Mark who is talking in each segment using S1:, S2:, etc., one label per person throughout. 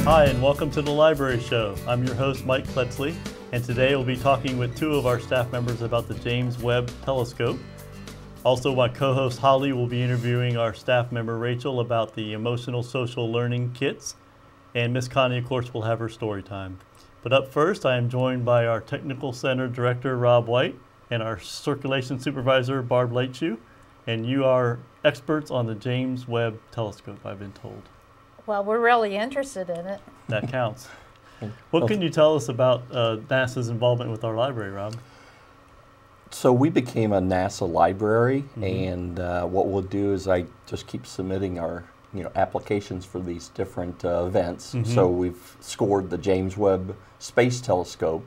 S1: Hi, and welcome to the Library Show. I'm your host, Mike Kletzley, and today we'll be talking with two of our staff members about the James Webb Telescope. Also, my co-host Holly will be interviewing our staff member Rachel about the emotional social learning kits, and Miss Connie, of course, will have her story time. But up first, I am joined by our Technical Center Director, Rob White, and our Circulation Supervisor, Barb Leitschuh, and you are experts on the James Webb Telescope, I've been told.
S2: Well, we're really interested in it.
S1: That counts. What can you tell us about NASA's involvement with our library, Rob?
S3: So we became a NASA library, and what we'll do is I just keep submitting our applications for these different events. So we've scored the James Webb Space Telescope,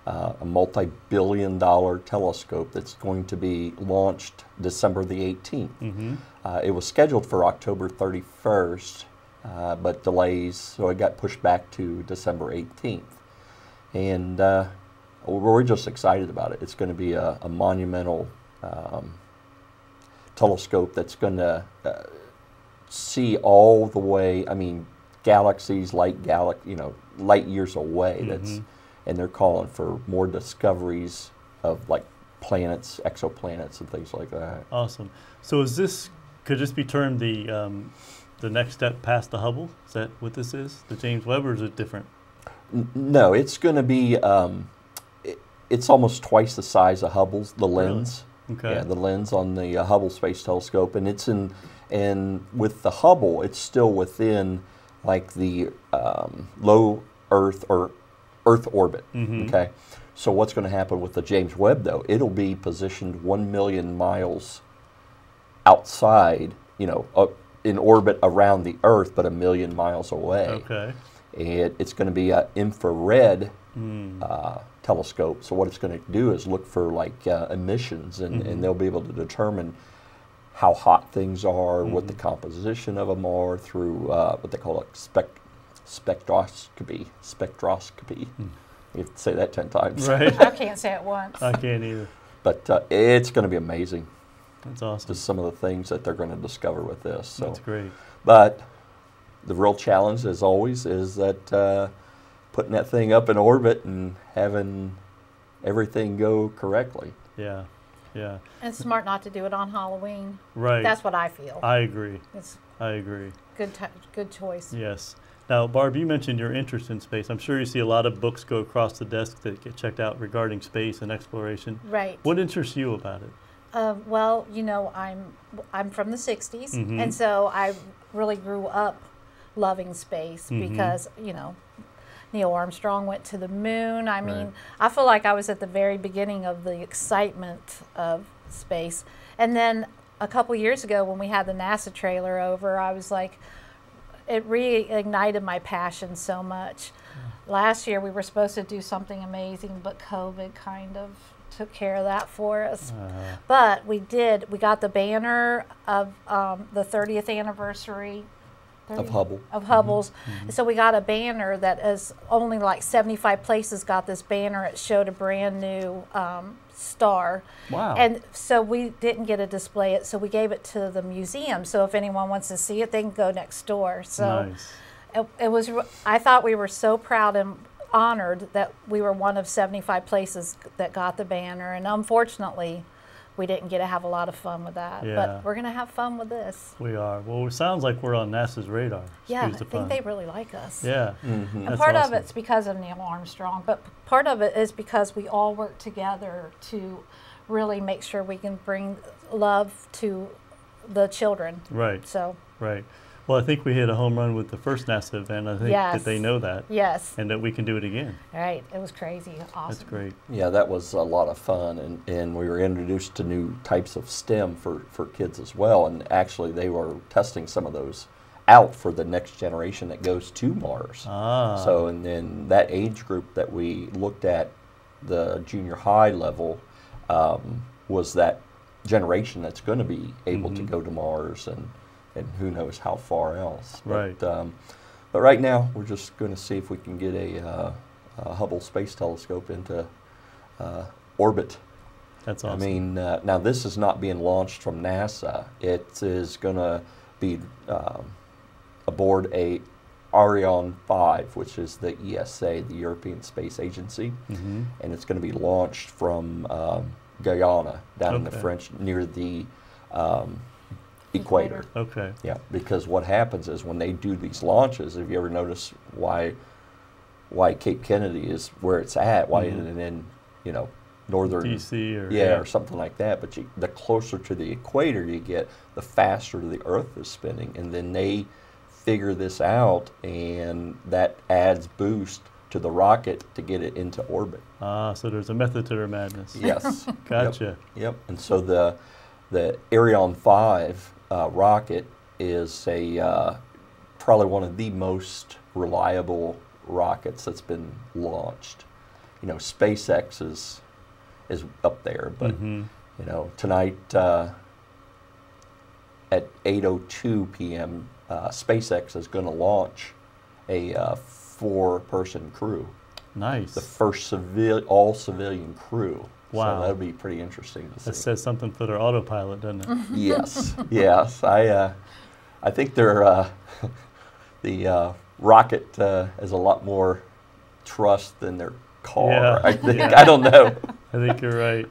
S3: a multi-billion-dollar telescope that's going to be launched December the 18th. It was scheduled for October 31st. But delays, so it got pushed back to December 18th. And we're just excited about it. It's going to be a monumental telescope that's going to see all the way, galaxies, light years away. And they're calling for more discoveries of like planets, exoplanets, and things like that.
S1: Awesome. So could this be termed the next step past the Hubble? Is that what this is? The James Webb, or is it different?
S3: No, it's going to be, it's almost twice the size of Hubble's, the lens.
S1: Really? Okay.
S3: Yeah, the lens on the Hubble Space Telescope. And it's and with the Hubble, it's still within like the low Earth or Earth orbit. Okay. So what's going to happen with the James Webb, though? It'll be positioned 1 million miles outside, in orbit around the Earth, but 1 million miles away.
S1: Okay.
S3: And it's going to be an infrared telescope. So what it's going to do is look for like emissions, and they'll be able to determine how hot things are, what the composition of them are through what they call spectroscopy. You have to say that 10 times.
S1: Right.
S2: I can't say it once.
S1: I can't either.
S3: But it's going to be amazing.
S1: That's awesome.
S3: Just some of the things that they're going to discover with this. So.
S1: That's great.
S3: But the real challenge, as always, is that putting that thing up in orbit and having everything go correctly.
S1: Yeah, yeah.
S2: And it's smart not to do it on Halloween.
S1: Right.
S2: That's what I feel.
S1: I agree.
S2: It's
S1: I agree.
S2: good choice.
S1: Yes. Now, Barb, you mentioned your interest in space. I'm sure you see a lot of books go across the desk that get checked out regarding space and exploration.
S2: Right.
S1: What interests you about it?
S2: Well, I'm from the 60s, and so I really grew up loving space because, Neil Armstrong went to the moon. I mean, I feel like I was at the very beginning of the excitement of space. And then a couple years ago when we had the NASA trailer over, I was like, it reignited my passion so much. Last year we were supposed to do something amazing, but COVID kind of took care of that for us. But we got the banner of the 30th anniversary
S3: of Hubble.
S2: Of Hubble's. So we got a banner that is only like 75 places got this banner. It showed a brand new star.
S1: Wow.
S2: And so we didn't get to display it, so we gave it to the museum. So if anyone wants to see it, they can go next door. So
S1: nice.
S2: it was, I thought we were so proud and honored that we were one of 75 places that got the banner, and unfortunately we didn't get to have a lot of fun with that.
S1: Yeah.
S2: But we're going to have fun with this.
S1: We are. Well, it sounds like we're on NASA's radar.
S2: Yeah, I think they really like us.
S1: Yeah.
S2: And
S1: That's
S2: part
S1: awesome.
S2: of it's because of Neil Armstrong, but part of it is because we all work together to really make sure we can bring love to the children.
S1: Right.
S2: So.
S1: Right. Well, I think we hit a home run with the first NASA event. I think that they know that.
S2: Yes.
S1: And that we can do it again.
S2: Right. It was crazy. Awesome.
S1: That's great.
S3: Yeah, that was a lot of fun, and we were introduced to new types of STEM for kids as well, and actually they were testing some of those out for the next generation that goes to Mars. So, and then that age group that we looked at, the junior high level, was that generation that's going to be able to go to Mars and who knows how far else.
S1: Right.
S3: But right now, we're just going to see if we can get a Hubble Space Telescope into orbit.
S1: That's awesome.
S3: I mean, now this is not being launched from NASA. It is going to be aboard a Ariane 5, which is the ESA, the European Space Agency, and it's going to be launched from Guyana, down in the French, near the equator.
S1: Okay.
S3: Yeah, because what happens is when they do these launches, have you ever noticed why Cape Kennedy is where it's at? Why isn't it in, you know, northern
S1: DC or
S3: or something like that? But the closer to the equator you get, the faster the Earth is spinning, and then they figure this out, and that adds boost to the rocket to get it into orbit.
S1: Ah, so there's a method to their madness.
S3: Yes.
S1: Gotcha.
S3: Yep. And so the Ariane 5 rocket is probably one of the most reliable rockets that's been launched. You know, SpaceX is up there, but you know, tonight at 8:02 p.m. SpaceX is going to launch a 4-person crew.
S1: Nice.
S3: The first all civilian crew.
S1: Wow.
S3: So that'll be pretty interesting to see.
S1: That says something for their autopilot, doesn't it?
S3: Yes, yes. I think the rocket has a lot more trust than their car.
S1: Yeah.
S3: I think. I don't know.
S1: I think you're right.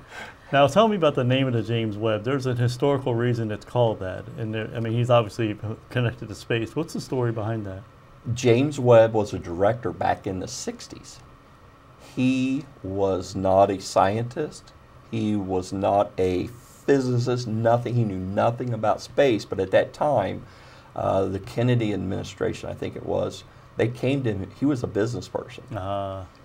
S1: Now, tell me about the name of the James Webb. There's a historical reason it's called that, and I mean, he's obviously connected to space. What's the story behind that?
S3: James Webb was a director back in the 60s. He was not a scientist. He was not a physicist, nothing. He knew nothing about space, but at that time, the Kennedy administration, I think it was, they came to him. He was a business person.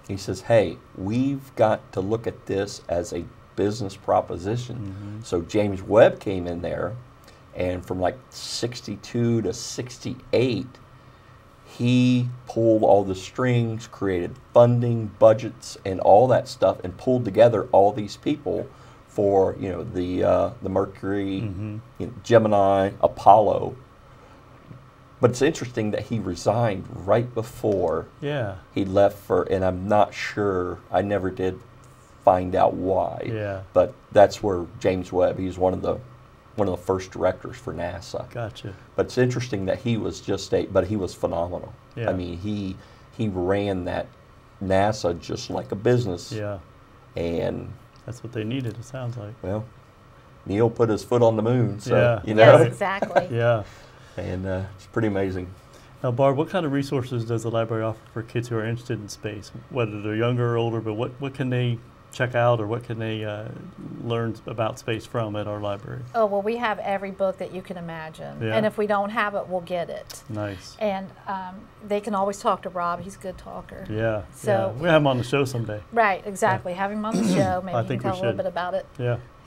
S3: He says, hey, we've got to look at this as a business proposition. So James Webb came in there, and from like 62 to 68, he pulled all the strings, created funding, budgets, and all that stuff, and pulled together all these people for, you know, the Mercury, you know, Gemini, Apollo. But it's interesting that he resigned right before he left for, and I'm not sure, I never did find out why. But that's where James Webb, he's one of the first directors for NASA.
S1: Gotcha.
S3: But it's interesting that he was but he was phenomenal. I mean, he ran that NASA just like a business. And
S1: that's what they needed, it sounds like.
S3: Well, Neil put his foot on the moon, so you know.
S2: Yes, exactly.
S3: And it's pretty amazing.
S1: Now, Barb, what kind of resources does the library offer for kids who are interested in space, whether they're younger or older, but what can they check out, or what can they learn about space from at our library?
S2: Oh, well, we have every book that you can imagine. And if we don't have it, we'll get it.
S1: Nice.
S2: And they can always talk to Rob. He's a good talker.
S1: So we'll have him on the show someday.
S2: Right, exactly. Have him on the show. Maybe he can tell a little bit about it.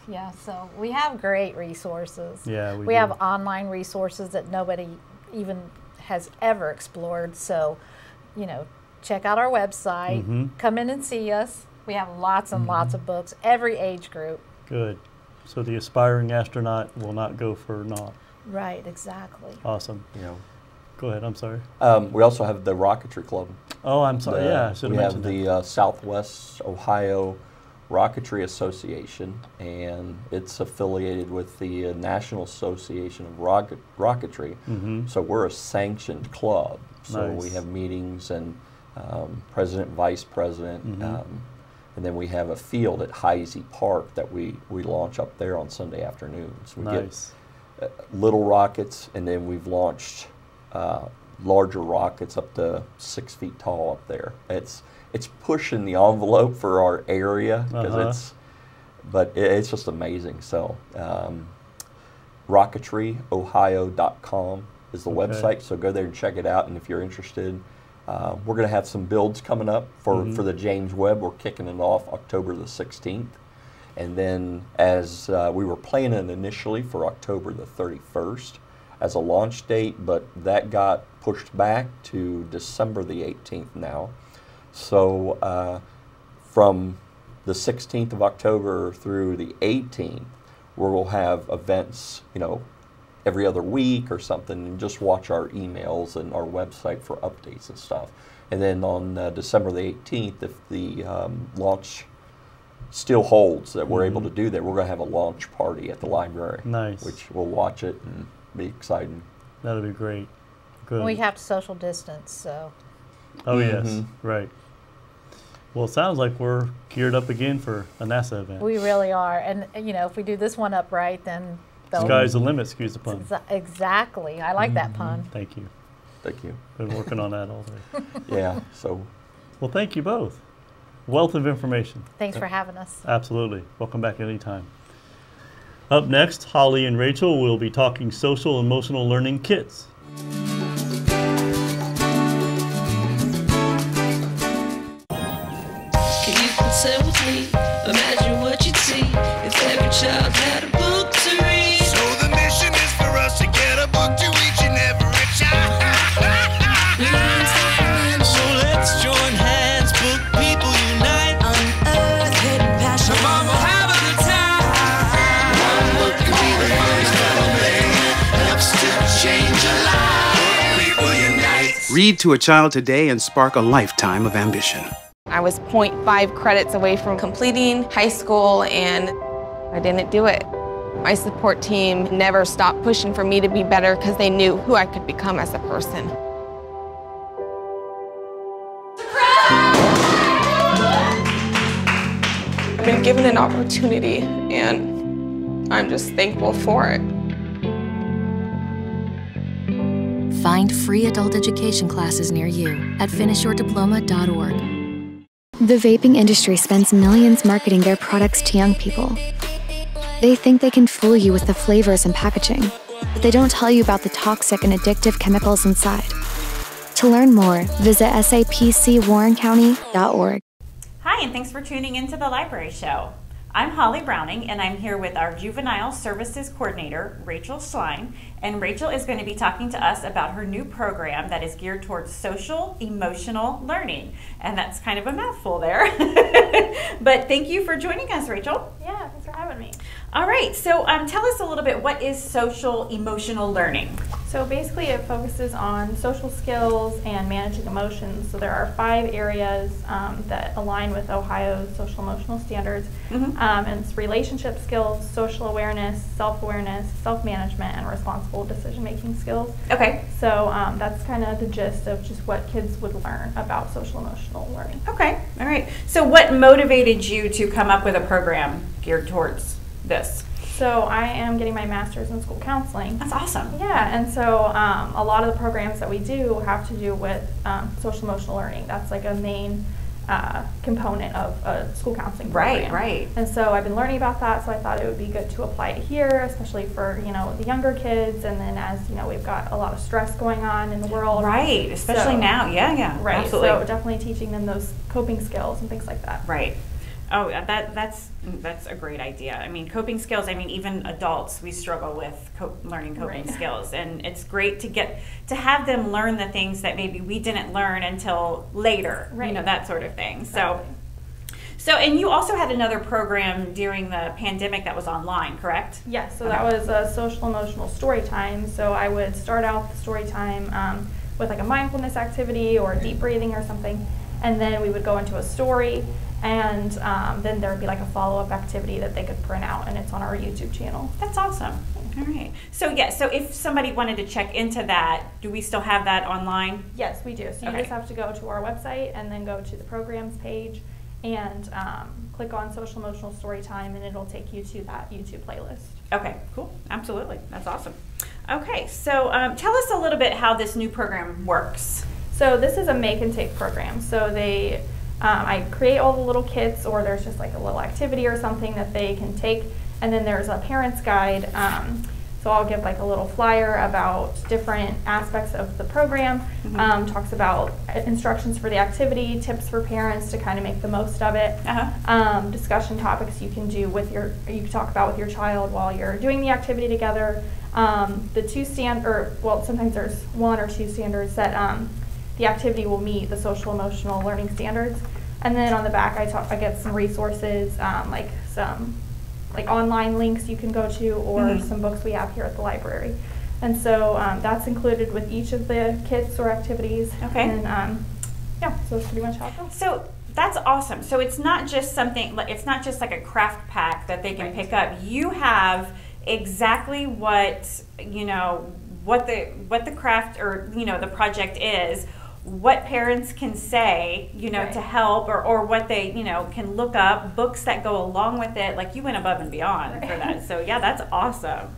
S2: Yeah, so we have great resources. We have online resources that nobody even has ever explored. So, you know, check out our website. Come in and see us. We have lots and lots of books, every age group.
S1: Good. So the aspiring astronaut will not go for naught.
S2: Right, exactly.
S1: Awesome.
S3: You know.
S1: Go ahead, I'm sorry.
S3: We also have the Rocketry Club.
S1: Oh, I'm sorry. I should have mentioned that.
S3: We have the Southwest Ohio Rocketry Association, and it's affiliated with the National Association of Rocketry. So we're a sanctioned club. So we have meetings and president, vice president, and then we have a field at Heisey Park that we launch up there on Sunday afternoons. We get little rockets, and then we've launched larger rockets up to 6 feet tall up there. It's pushing the envelope for our area, because it's just amazing. So rocketryohio.com is the website, so go there and check it out. And if you're interested, we're going to have some builds coming up for the James Webb. We're kicking it off October the 16th. And then as we were planning initially for October the 31st as a launch date, but that got pushed back to December the 18th now. So from the 16th of October through the 18th, we'll have events, you know, every other week or something, and just watch our emails and our website for updates and stuff. And then on December the 18th, if the launch still holds that we're able to do that, we're going to have a launch party at the library.
S1: Nice.
S3: Which we'll watch it and be exciting.
S1: That'll be great. Good.
S2: We have to social distance, so.
S1: Oh, yes, right. Well, it sounds like we're geared up again for a NASA event.
S2: We really are. And, you know, if we do this one up right, then
S1: Sky's the limit, excuse the pun.
S2: Exactly. I like that pun.
S1: Thank you.
S3: Thank you.
S1: Been working on that all day.
S3: Yeah, so.
S1: Well, thank you both. Wealth of information.
S2: Thanks for having us.
S1: Absolutely. Welcome back anytime. Up next, Holly and Rachel will be talking social emotional learning kits.
S4: Can you consent with me? Imagine what you'd see if every child had a book to read.
S5: So the mission is for us to get a book to each and every child. So let's join hands, book people unite.
S4: Unearth hidden passion.
S5: Come on, we'll have a good time. One book can be the first thing helps to change a life. Book people unite.
S6: Read to a child today and spark a lifetime of ambition.
S7: I was 0.5 credits away from completing high school, and I didn't do it. My support team never stopped pushing for me to be better because they knew who I could become as a person. I've been given an opportunity, and I'm just thankful for it.
S8: Find free adult education classes near you at finishyourdiploma.org.
S9: The vaping industry spends millions marketing their products to young people. They think they can fool you with the flavors and packaging, but they don't tell you about the toxic and addictive chemicals inside. To learn more, visit sapcwarrencounty.org.
S10: Hi, and thanks for tuning into the Library Show. I'm Holly Browning, and I'm here with our Juvenile Services Coordinator, Rachel Schlein, and Rachel is going to be talking to us about her new program that is geared towards social emotional learning. And that's kind of a mouthful there. But thank you for joining us, Rachel.
S11: Yeah, thanks for having me.
S10: All right, so tell us a little bit, what is social emotional learning?
S11: So basically it focuses on social skills and managing emotions. So there are 5 areas that align with Ohio's social emotional standards. And it's relationship skills, social awareness, self-awareness, self-management, and responsible decision-making skills.
S10: Okay.
S11: So that's kind of the gist of just what kids would learn about social emotional learning.
S10: Okay, all right. So what motivated you to come up with a program geared towards this?
S11: So I am getting my master's in school counseling.
S10: That's awesome.
S11: Yeah, and so a lot of the programs that we do have to do with social emotional learning. That's like a main component of a school counseling program.
S10: Right.
S11: And so I've been learning about that, so I thought it would be good to apply it here, especially for, you know, the younger kids, and then as, you know, we've got a lot of stress going on in the world.
S10: Right, especially now. Yeah.
S11: Right,
S10: absolutely.
S11: so definitely teaching them those coping skills and things like that.
S10: Right. Oh, that's a great idea. I mean, coping skills, I mean, even adults, we struggle with learning coping skills. And it's great to have them learn the things that maybe we didn't learn until later, you know, that sort of thing.
S11: Exactly.
S10: So, and you also had another program during the pandemic that was online, correct?
S11: Yes, so that was a social emotional story time. So I would start out the story time with like a mindfulness activity or deep breathing or something. And then we would go into a story. And then there would be like a follow-up activity that they could print out, and it's on our YouTube channel.
S10: That's awesome. All right. So so if somebody wanted to check into that, do we still have that online?
S11: Yes, we do. So you just have to go to our website and then go to the programs page and click on Social Emotional Storytime, and it'll take you to that YouTube playlist.
S10: Okay, cool. Absolutely. That's awesome. Okay, so tell us a little bit how this new program works.
S11: So this is a make and take program. So I create all the little kits, or there's just like a little activity or something that they can take, and then there's a parent's guide. So I'll give like a little flyer about different aspects of the program, talks about instructions for the activity, tips for parents to kind of make the most of it, discussion topics you can do you can talk about with your child while you're doing the activity together. Sometimes there's 1 or 2 standards that the activity will meet the social emotional learning standards. And then on the back I get some resources, like some online links you can go to, or some books we have here at the library. And so that's included with each of the kits or activities.
S10: Okay.
S11: And so that's pretty much how it goes.
S10: So that's awesome. So it's not just like a craft pack that they can pick up. You have exactly what what the craft or the project is, what parents can say, to help, or what they, can look up, books that go along with it. Like, you went above and beyond for that. So yeah, that's awesome.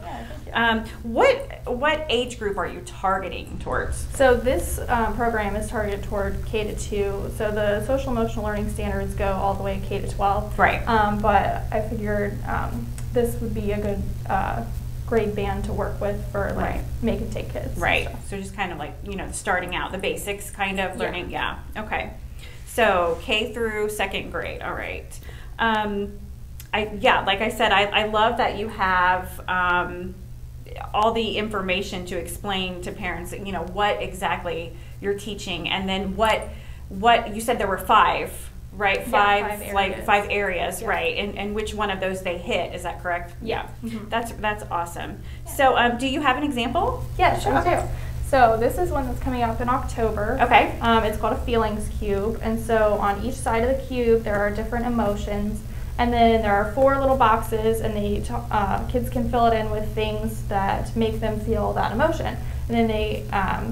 S10: Yeah, what age group are you targeting towards?
S11: So this program is targeted toward K-2. So the social emotional learning standards go all the way K-12.
S10: Right.
S11: But I figured this would be a good grade band to work with for like make and take kids.
S10: Right. So just kind of like, starting out, the basics kind of learning. Yeah. Okay. So K through 2nd grade. All right. Like I said, I love that you have all the information to explain to parents, what exactly you're teaching, and then what you said there were 5. Right, five areas, right, and which one of those they hit, is that correct?
S11: Yeah.
S10: That's awesome. So do you have an example?
S11: Yeah, sure. Okay. So this is one that's coming up in October.
S10: Okay.
S11: It's called a feelings cube, and so on each side of the cube there are different emotions, and then there are 4 little boxes, and kids can fill it in with things that make them feel that emotion, and then they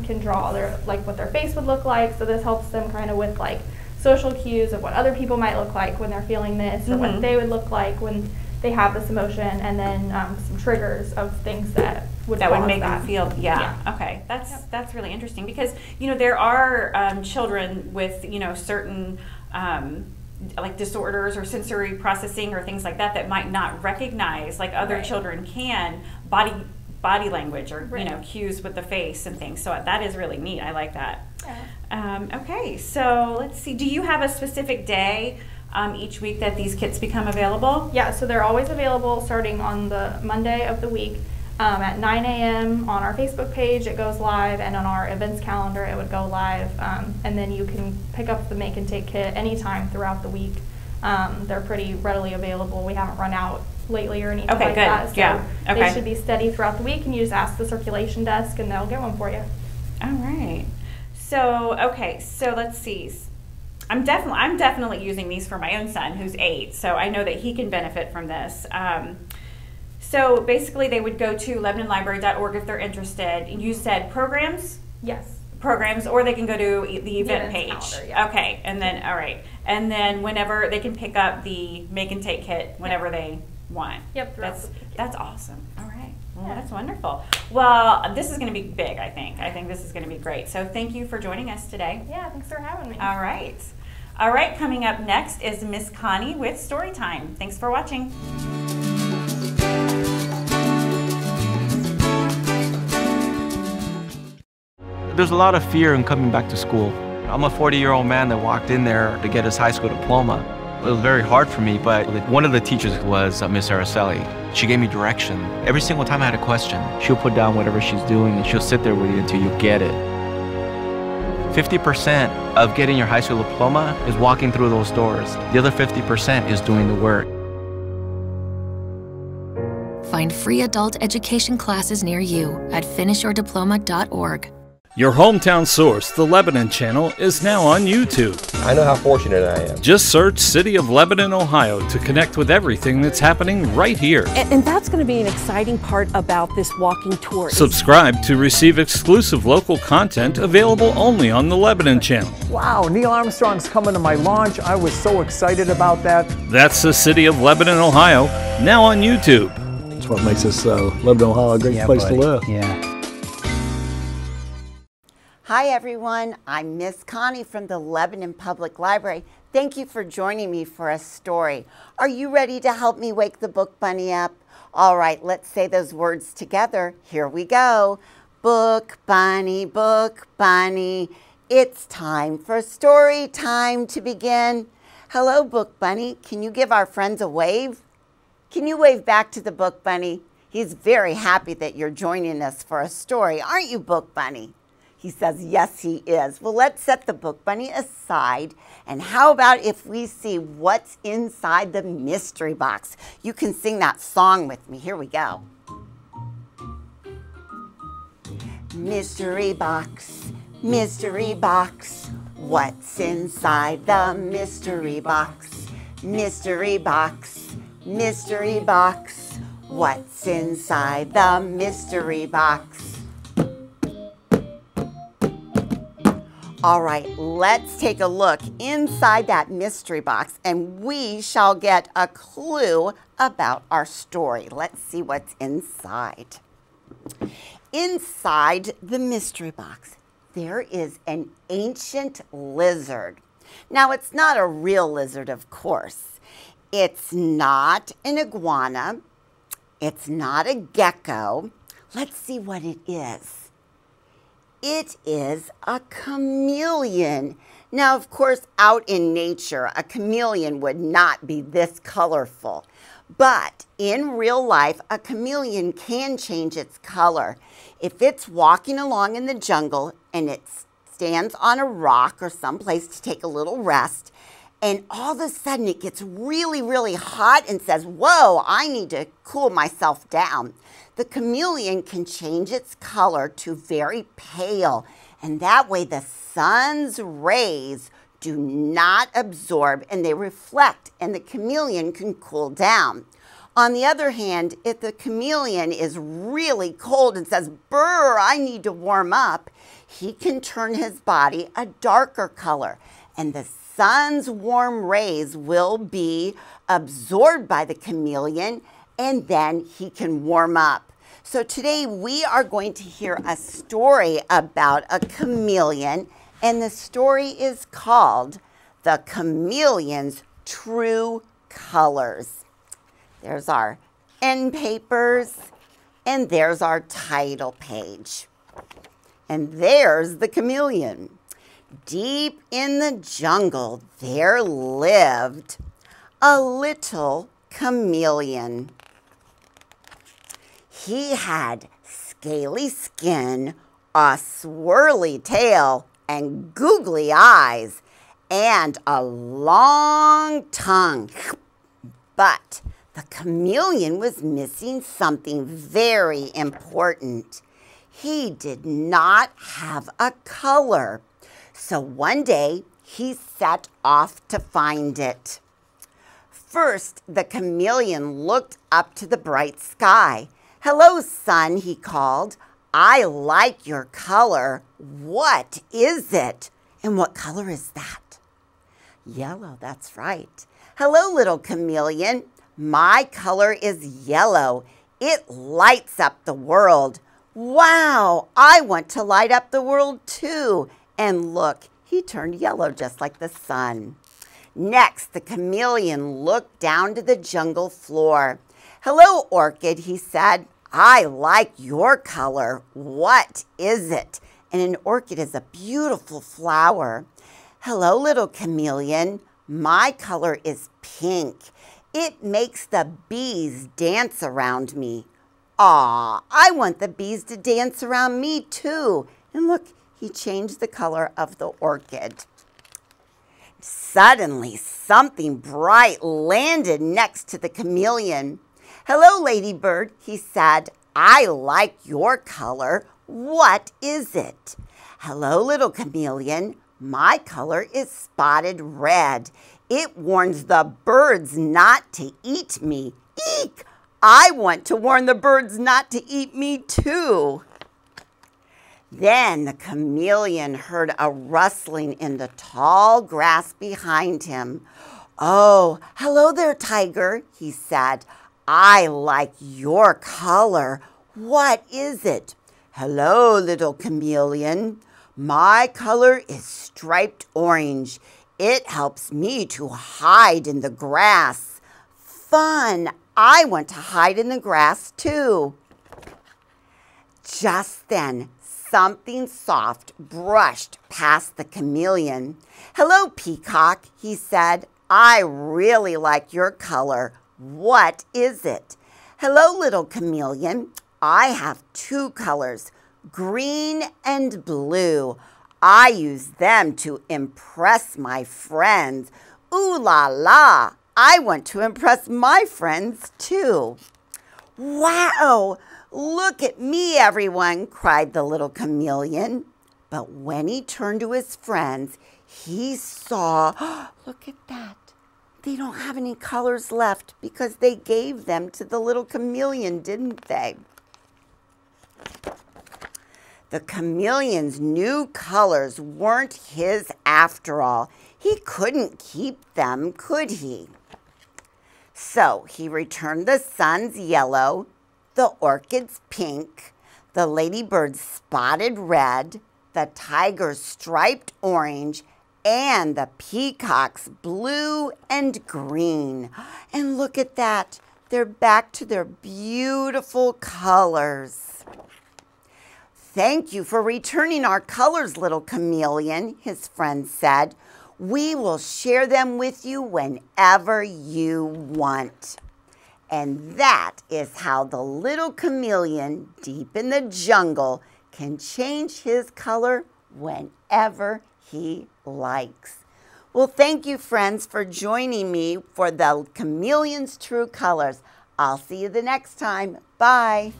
S11: can draw what their face would look like. So this helps them kind of with like social cues of what other people might look like when they're feeling this, or what they would look like when they have this emotion, and then some triggers of things that would
S10: make them feel. Yeah. Okay. That's really interesting, because there are children with certain like disorders or sensory processing or things like that might not recognize, like other children can, body language or cues with the face and things. So that is really neat. I like that. Okay, so let's see. Do you have a specific day each week that these kits become available?
S11: Yeah, so they're always available starting on the Monday of the week at 9 a.m. on our Facebook page. It goes live, and on our events calendar it would go live. And then you can pick up the make and take kit anytime throughout the week. They're pretty readily available. We haven't run out lately or anything like that. So they should be steady throughout the week, and you just ask the circulation desk and they'll get one for you.
S10: All right. So so let's see. I'm definitely using these for my own son, who's 8. So I know that he can benefit from this. So basically, they would go to LebanonLibrary.org if they're interested. You said programs.
S11: Yes.
S10: Programs, or they can go to the event page.
S11: Calendar,
S10: Okay, and then and then whenever they can pick up the make and take kit whenever they want.
S11: Yep.
S10: That's awesome. All right. Well, that's wonderful. Well, this is going to be big, I think. I think this is going to be great. So thank you for joining us today.
S11: Yeah, thanks for having me.
S10: All right. All right, coming up next is Miss Connie with Storytime. Thanks for watching.
S12: There's a lot of fear in coming back to school. I'm a 40-year-old man that walked in there to get his high school diploma. It was very hard for me, but one of the teachers was Miss Araceli. She gave me direction. Every single time I had a question, she'll put down whatever she's doing and she'll sit there with you until you get it. 50% of getting your high school diploma is walking through those doors. The other 50% is doing the work.
S8: Find free adult education classes near you at finishyourdiploma.org.
S13: Your hometown source, the Lebanon Channel, is now on YouTube.
S14: I know how fortunate I am.
S13: Just search City of Lebanon, Ohio to connect with everything that's happening right here.
S15: And that's going to be an exciting part about this walking tour.
S13: Subscribe to receive exclusive local content available only on the Lebanon Channel.
S16: Wow, Neil Armstrong's coming to my launch. I was so excited about that.
S13: That's the City of Lebanon, Ohio, now on YouTube.
S17: That's what makes this Lebanon, Ohio a great place to live.
S18: Yeah. Hi everyone, I'm Miss Connie from the Lebanon Public Library. Thank you for joining me for a story. Are you ready to help me wake the book bunny up? All right, let's say those words together. Here we go. Book bunny, it's time for story time to begin. Hello, Book Bunny. Can you give our friends a wave? Can you wave back to the Book Bunny? He's very happy that you're joining us for a story, aren't you, Book Bunny? He says, yes, he is. Well, let's set the Book Bunny aside. And how about if we see what's inside the mystery box? You can sing that song with me. Here we go. Mystery box, mystery box. What's inside the mystery box? Mystery box, mystery box. What's inside the mystery box? All right, let's take a look inside that mystery box and we shall get a clue about our story. Let's see what's inside. Inside the mystery box, there is an ancient lizard. Now, it's not a real lizard, of course. It's not an iguana. It's not a gecko. Let's see what it is. It is a chameleon. Now, of course, out in nature, a chameleon would not be this colorful. But in real life, a chameleon can change its color. If it's walking along in the jungle and it stands on a rock or someplace to take a little rest, and all of a sudden it gets really, really hot and says, whoa, I need to cool myself down. The chameleon can change its color to very pale, and that way the sun's rays do not absorb and they reflect, and the chameleon can cool down. On the other hand, if the chameleon is really cold and says, brr, I need to warm up, he can turn his body a darker color, and the sun's warm rays will be absorbed by the chameleon, and then he can warm up. So today we are going to hear a story about a chameleon, and the story is called The Chameleon's True Colors. There's our end papers, and there's our title page. And there's the chameleon. Deep in the jungle, there lived a little chameleon. He had scaly skin, a swirly tail, and googly eyes, and a long tongue. But the chameleon was missing something very important. He did not have a color. So one day, he set off to find it. First, the chameleon looked up to the bright sky. Hello, sun, he called. I like your color. What is it? And what color is that? Yellow, that's right. Hello, little chameleon. My color is yellow. It lights up the world. Wow, I want to light up the world too. And look, he turned yellow just like the sun. Next, the chameleon looked down to the jungle floor. Hello, orchid, he said. I like your color. What is it? And an orchid is a beautiful flower. Hello, little chameleon. My color is pink. It makes the bees dance around me. Aw, I want the bees to dance around me too. And look, he changed the color of the orchid. Suddenly, something bright landed next to the chameleon. Hello, ladybird, he said. I like your color. What is it? Hello, little chameleon. My color is spotted red. It warns the birds not to eat me. Eek! I want to warn the birds not to eat me too. Then the chameleon heard a rustling in the tall grass behind him. Oh, hello there, tiger, he said. I like your color. What is it? Hello, little chameleon. My color is striped orange. It helps me to hide in the grass. Fun! I want to hide in the grass too. Just then, something soft brushed past the chameleon. Hello, peacock, he said. I really like your color. What is it? Hello, little chameleon. I have two colors, green and blue. I use them to impress my friends. Ooh la la, I want to impress my friends too. Wow, look at me, everyone, cried the little chameleon. But when he turned to his friends, he saw, oh, look at that. They don't have any colors left because they gave them to the little chameleon, didn't they? The chameleon's new colors weren't his after all. He couldn't keep them, could he? So he returned the sun's yellow, the orchid's pink, the ladybird's spotted red, the tiger's striped orange, and the peacock's blue and green. And look at that. They're back to their beautiful colors. Thank you for returning our colors, little chameleon, his friend said. We will share them with you whenever you want. And that is how the little chameleon deep in the jungle can change his color whenever he likes. Well, thank you, friends, for joining me for the Chameleon's True Colors. I'll see you the next time. Bye.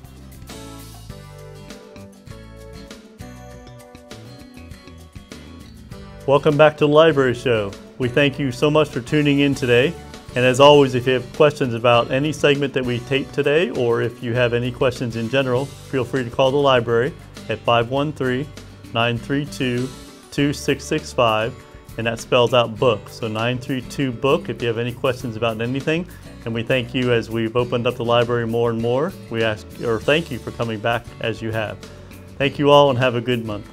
S1: Welcome back to the Library Show. We thank you so much for tuning in today. And as always, if you have questions about any segment that we taped today, or if you have any questions in general, feel free to call the library at 513-932-2665, and that spells out book. So 932-BOOK if you have any questions about anything. And we thank you as we've opened up the library more and more. We ask, or thank you for coming back as you have. Thank you all and have a good month.